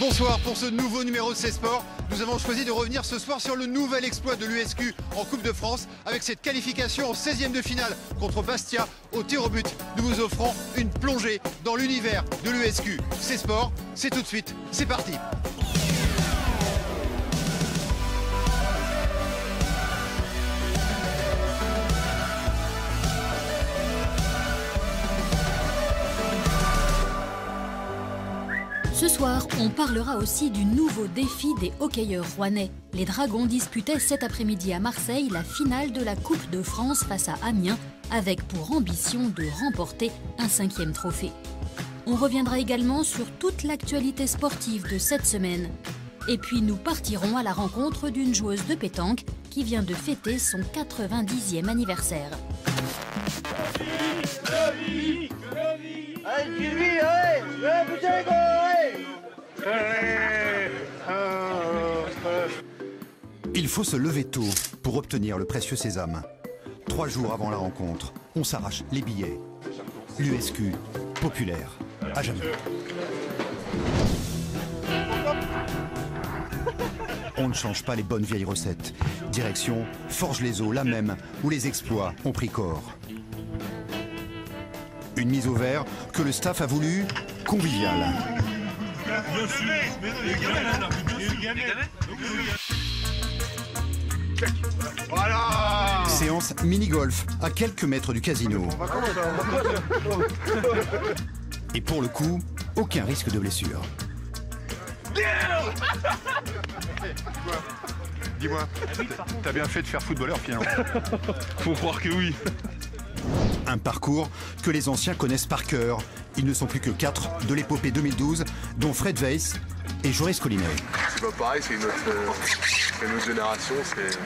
Bonsoir, pour ce nouveau numéro de C'est Sport, nous avons choisi de revenir ce soir sur le nouvel exploit de l'USQ en Coupe de France avec cette qualification en 16e de finale contre Bastia au tir au but. Nous vous offrons une plongée dans l'univers de l'USQ. C'est Sport, c'est tout de suite, c'est parti. Ce soir, on parlera aussi du nouveau défi des hockeyeurs rouennais. Les Dragons disputaient cet après-midi à Marseille la finale de la Coupe de France face à Amiens, avec pour ambition de remporter un 5e trophée. On reviendra également sur toute l'actualité sportive de cette semaine. Et puis nous partirons à la rencontre d'une joueuse de pétanque qui vient de fêter son 90e anniversaire. Il faut se lever tôt pour obtenir le précieux sésame. 3 jours avant la rencontre, on s'arrache les billets. L'USQ, populaire, à jamais. On ne change pas les bonnes vieilles recettes. Direction Forges-les-Eaux, la même, où les exploits ont pris corps. Une mise au vert que le staff a voulu conviviale. Voilà. Séance mini-golf à quelques mètres du casino. Et pour le coup, aucun risque de blessure. Dis-moi, t'as bien fait de faire footballeur finalement. Faut croire que oui. Un parcours que les anciens connaissent par cœur. Ils ne sont plus que 4 de l'épopée 2012, dont Fred Weiss et Joris Collinet. C'est pas pareil, c'est une autre génération, c'est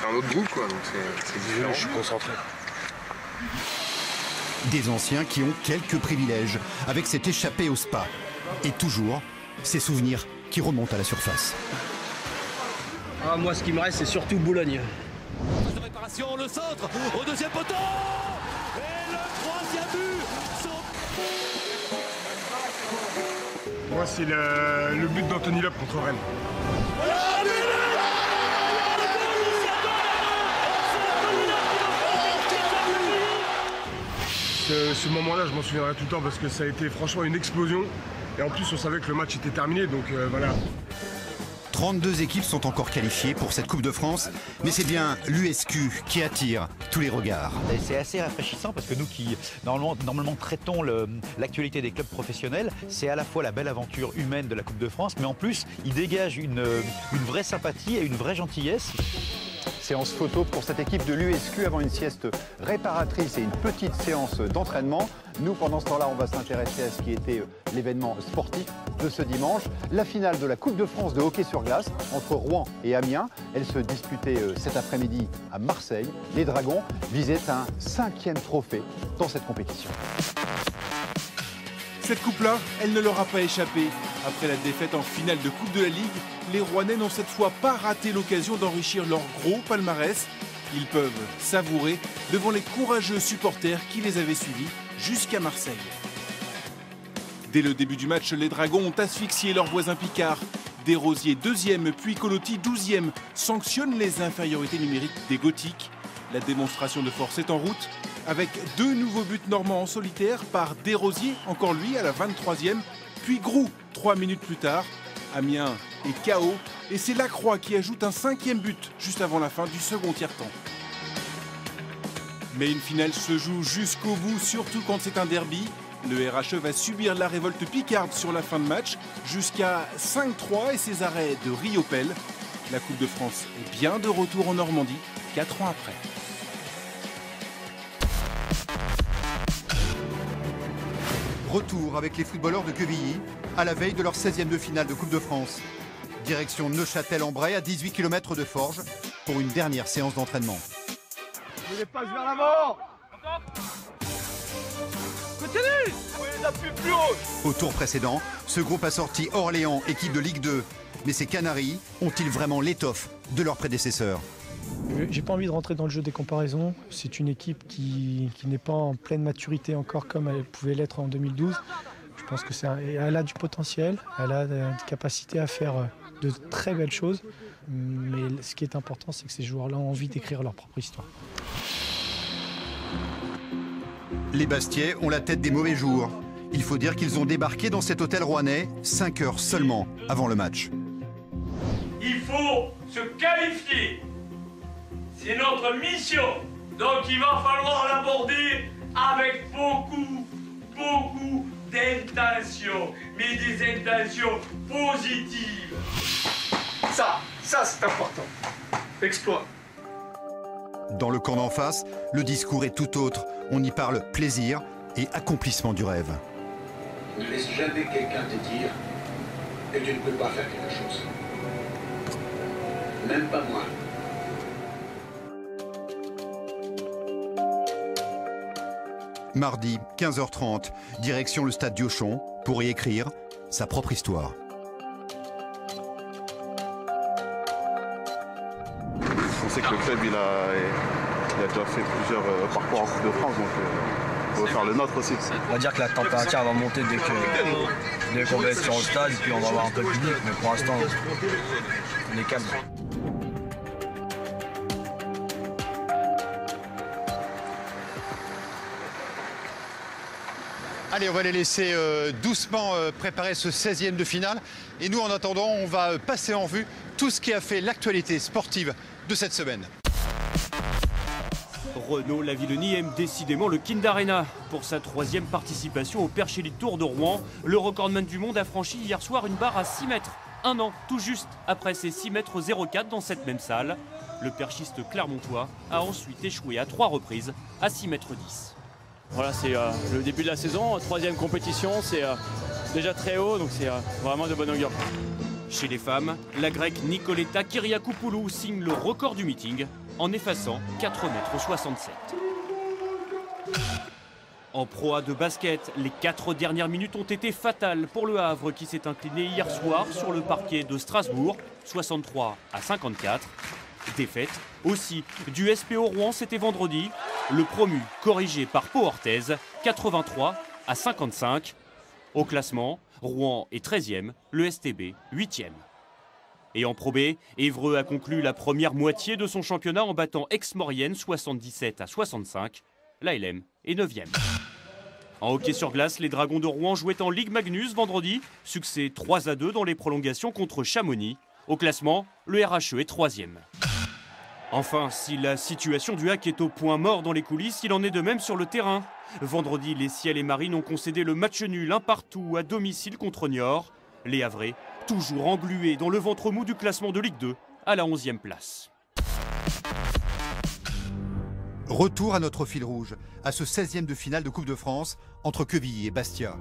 un autre groupe quoi, donc c'est différent. Je suis concentré. Des anciens qui ont quelques privilèges avec cette échappée au spa. Et toujours, ces souvenirs qui remontent à la surface. Ah, moi, ce qui me reste, c'est surtout Boulogne. De réparation, le centre, au deuxième poteau. Et le 3e but. Moi c'est le but d'Anthony Lop contre Rennes. Ce moment-là, je m'en souviendrai tout le temps parce que ça a été franchement une explosion. Et en plus, on savait que le match était terminé, donc voilà. 32 équipes sont encore qualifiées pour cette Coupe de France, mais c'est bien l'USQ qui attire tous les regards. C'est assez rafraîchissant parce que nous qui normalement traitons l'actualité des clubs professionnels, c'est à la fois la belle aventure humaine de la Coupe de France, mais en plus, il dégage une vraie sympathie et une vraie gentillesse. Séance photo pour cette équipe de l'USQ avant une sieste réparatrice et une petite séance d'entraînement. Nous, pendant ce temps-là, on va s'intéresser à ce qui était l'événement sportif de ce dimanche. La finale de la Coupe de France de hockey sur glace entre Rouen et Amiens. Elle se disputait cet après-midi à Marseille. Les Dragons visaient un 5e trophée dans cette compétition. Cette coupe-là, elle ne leur a pas échappé. Après la défaite en finale de Coupe de la Ligue, les Rouennais n'ont cette fois pas raté l'occasion d'enrichir leur gros palmarès. Ils peuvent savourer devant les courageux supporters qui les avaient suivis jusqu'à Marseille. Dès le début du match, les Dragons ont asphyxié leurs voisins picards. Desrosiers 2e, puis Colotti 12e sanctionnent les infériorités numériques des Gothiques. La démonstration de force est en route, avec 2 nouveaux buts normands en solitaire par Desrosiers, encore lui, à la 23e, puis Groux, 3 minutes plus tard. Amiens est KO, et c'est Lacroix qui ajoute un 5e but juste avant la fin du second tiers-temps. Mais une finale se joue jusqu'au bout, surtout quand c'est un derby. Le RHE va subir la révolte picarde sur la fin de match, jusqu'à 5-3 et ses arrêts de Riopel. La Coupe de France est bien de retour en Normandie, 4 ans après. Retour avec les footballeurs de Quevilly à la veille de leur 16e de finale de Coupe de France. Direction Neuchâtel-en-Bray à 18 km de Forges pour une dernière séance d'entraînement. Les passes vers l'avant. Continue. Plus haut. Au tour précédent, ce groupe a sorti Orléans, équipe de Ligue 2. Mais ces Canaries ont-ils vraiment l'étoffe de leurs prédécesseurs? J'ai pas envie de rentrer dans le jeu des comparaisons. C'est une équipe qui n'est pas en pleine maturité encore comme elle pouvait l'être en 2012. Je pense qu'elle a du potentiel, elle a des capacités à faire de très belles choses. Mais ce qui est important, c'est que ces joueurs-là ont envie d'écrire leur propre histoire. Les Bastiais ont la tête des mauvais jours. Il faut dire qu'ils ont débarqué dans cet hôtel rouennais 5 heures seulement avant le match. Il faut se qualifier. C'est notre mission. Donc il va falloir l'aborder avec beaucoup d'intentions. Mais des intentions positives. Ça c'est important. Exploit. Dans le camp d'en face, le discours est tout autre. On y parle plaisir et accomplissement du rêve. Ne laisse jamais quelqu'un te dire que tu ne peux pas faire quelque chose. Même pas moi. Mardi, 15h30, direction le stade Diochon pour y écrire sa propre histoire. On sait que le club il a déjà fait plusieurs parcours en Coupe de France, donc on va faire le nôtre aussi. On va dire que la température va monter dès qu'on va être sur le stade et puis on va avoir un peu de public, mais pour l'instant on est calme. Allez, on va les laisser doucement préparer ce 16e de finale. Et nous, en attendant, on va passer en vue tout ce qui a fait l'actualité sportive de cette semaine. Renaud Lavillenie aime décidément le Kind Arena. Pour sa 3e participation au Perche Elite Tour de Rouen, le recordman du monde a franchi hier soir une barre à 6 mètres. Un an, tout juste après ses 6 mètres 04 dans cette même salle. Le perchiste clermontois a ensuite échoué à 3 reprises à 6 mètres 10. Voilà, c'est le début de la saison, 3e compétition, c'est déjà très haut, donc c'est vraiment de bon augure. Chez les femmes, la grecque Nicoleta Kyriakopoulou signe le record du meeting en effaçant 4,67 m. En Pro A de basket, les 4 dernières minutes ont été fatales pour le Havre qui s'est incliné hier soir sur le parquet de Strasbourg, 63-54. Défaite aussi du SPO Rouen, c'était vendredi. Le promu corrigé par Pau Orthez, 83-55. Au classement, Rouen est 13e, le STB 8e. Et en Pro B, Évreux a conclu la première moitié de son championnat en battant Aix-Maurienne 77-65. L'ALM est 9e. En hockey sur glace, les Dragons de Rouen jouaient en Ligue Magnus vendredi. Succès 3-2 dans les prolongations contre Chamonix. Au classement, le RHE est 3e. Enfin, si la situation du HAC est au point mort dans les coulisses, il en est de même sur le terrain. Vendredi, les Ciels et Marines ont concédé le match nul 1 partout à domicile contre Niort. Les Havrais, toujours englués dans le ventre mou du classement de Ligue 2, à la 11e place. Retour à notre fil rouge, à ce 16e de finale de Coupe de France entre Quevilly et Bastia.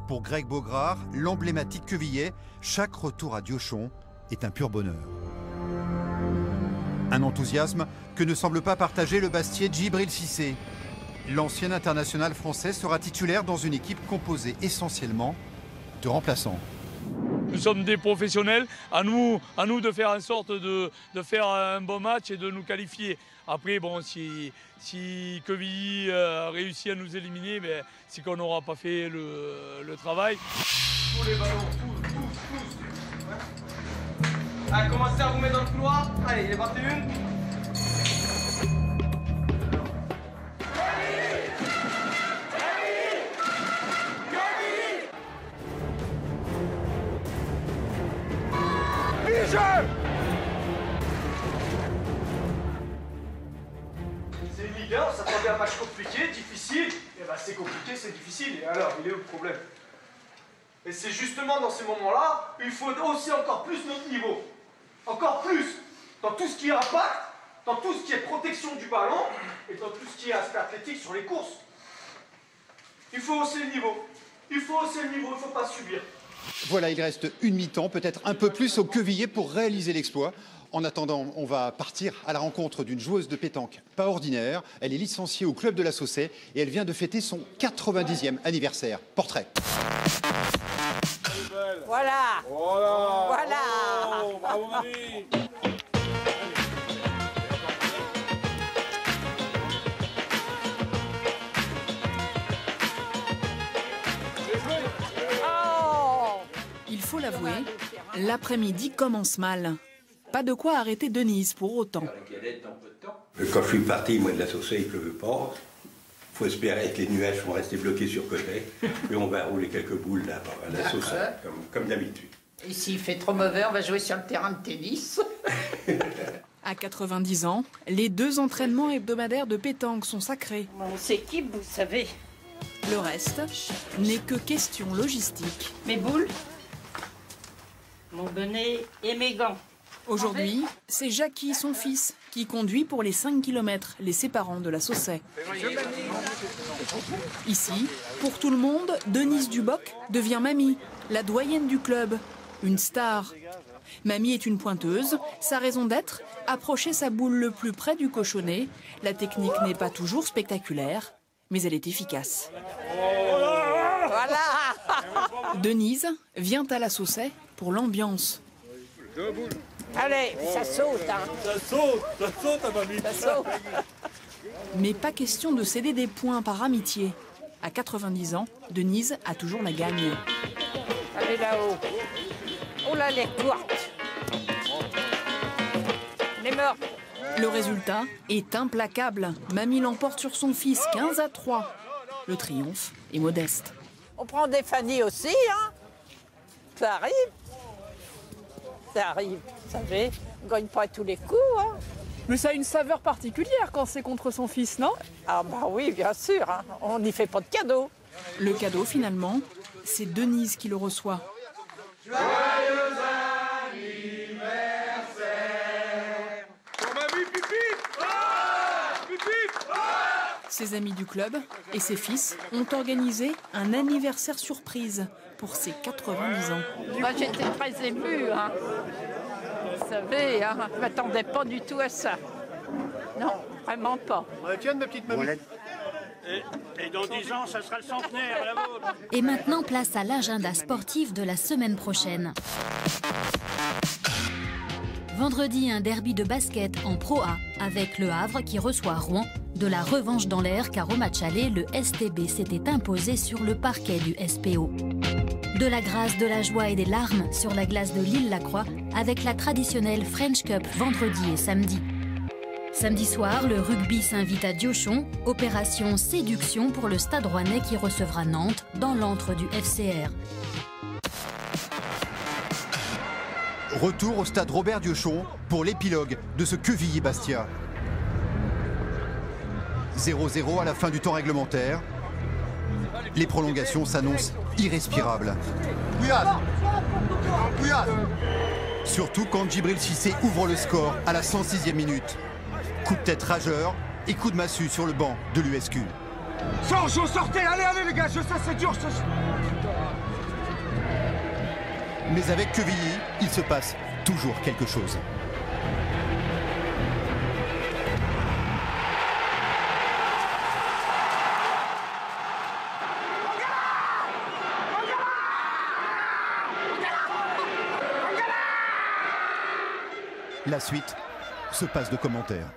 Pour Greg Beaugrard, l'emblématique Quevillais, chaque retour à Diochon est un pur bonheur. Un enthousiasme que ne semble pas partager le Bastiais Djibril Cissé. L'ancien international français sera titulaire dans une équipe composée essentiellement de remplaçants. Nous sommes des professionnels, à nous de faire en sorte de faire un bon match et de nous qualifier. Après, bon, si Quevilly a réussi à nous éliminer, ben, c'est qu'on n'aura pas fait le travail. Tous les ballons, tous. Allez, commencez à vous mettre dans le couloir. Allez, il est parti une. C'est une Ligue 1, on s'attendait à un match compliqué, difficile. Et ben c'est compliqué, c'est difficile. Et alors, il est où le problème? Et c'est justement dans ces moments-là, il faut aussi encore plus notre niveau. Encore plus dans tout ce qui est impact, dans tout ce qui est protection du ballon et dans tout ce qui est aspect athlétique sur les courses. Il faut hausser le niveau. Il faut hausser le niveau, il ne faut pas subir. Voilà, il reste une mi-temps, peut-être un peu plus au Quevillais pour réaliser l'exploit. En attendant, on va partir à la rencontre d'une joueuse de pétanque pas ordinaire. Elle est licenciée au club de la Saussay et elle vient de fêter son 90e anniversaire. Portrait. Voilà. Voilà. Oh, bravo Marie. faut l'avouer, l'après-midi commence mal. Pas de quoi arrêter Denise pour autant. Quand je suis parti, moi, de la Saussay, il ne pleuvait pas. Il faut espérer que les nuages vont rester bloqués sur côté. Et on va rouler quelques boules là à la Saussay, comme d'habitude. Et s'il fait trop mauvais, on va jouer sur le terrain de tennis. À 90 ans, les 2 entraînements hebdomadaires de pétanque sont sacrés. On s'équipe, vous savez. Le reste n'est que question logistique. Mes boules, mon bonnet et mes gants. Aujourd'hui, c'est Jackie, son fils, qui conduit pour les 5 km les séparant de la Saussay. Ici, pour tout le monde, Denise Duboc devient mamie, la doyenne du club, une star. Mamie est une pointeuse, sa raison d'être, approcher sa boule le plus près du cochonnet. La technique n'est pas toujours spectaculaire, mais elle est efficace. Voilà. Denise vient à la Saussay pour l'ambiance. Allez, ça saute, hein. Ça saute, à mamie. Ça saute. Mais pas question de céder des points par amitié. À 90 ans, Denise a toujours la gagne. Allez là-haut. Oh là, les courtes. Les morts. Le résultat est implacable. Mamie l'emporte sur son fils 15-3. Le triomphe est modeste. On prend des Fanny aussi, hein. Ça arrive. Ça arrive, vous savez. On ne gagne pas à tous les coups, hein. Mais ça a une saveur particulière quand c'est contre son fils, non? Ah bah oui, bien sûr, hein. On n'y fait pas de cadeau. Le cadeau, finalement, c'est Denise qui le reçoit. Joyeux anniversaire pour mamie Pipi. Pipi. Ses amis du club et ses fils ont organisé un anniversaire surprise pour ses 90 ans. Moi, j'étais très émue, hein. Vous savez, hein, je ne m'attendais pas du tout à ça. Non, vraiment pas. Tiens, ma petite mamie. Et dans 10 ans, ça sera le centenaire, la vôtre. Et maintenant, place à l'agenda sportif de la semaine prochaine. Vendredi, un derby de basket en Pro A avec le Havre qui reçoit Rouen. De la revanche dans l'air car au match aller, le STB s'était imposé sur le parquet du SPO. De la grâce, de la joie et des larmes sur la glace de l'Île-la-Croix avec la traditionnelle French Cup vendredi et samedi. Samedi soir, le rugby s'invite à Diochon, opération séduction pour le Stade Rouennais qui recevra Nantes dans l'antre du FCR. Retour au stade Robert Diochon pour l'épilogue de ce Quevilly-Bastia. 0-0 à la fin du temps réglementaire. Les prolongations s'annoncent irrespirables. Surtout quand Djibril Cissé ouvre le score à la 106e minute. Coup de tête rageur et coup de massue sur le banc de l'USQ. Sortez, allez les gars, je sais c'est dur. Mais avec Quevilly, il se passe toujours quelque chose. La suite se passe de commentaires.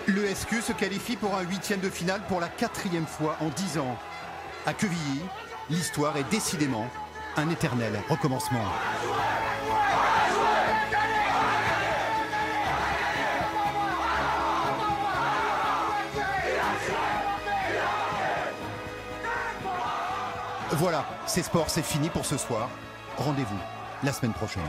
L'ESQ se qualifie pour un 8e de finale pour la 4e fois en 10 ans. À Quevilly, l'histoire est décidément un éternel recommencement. Voilà, c'est sport, c'est fini pour ce soir. Rendez-vous la semaine prochaine.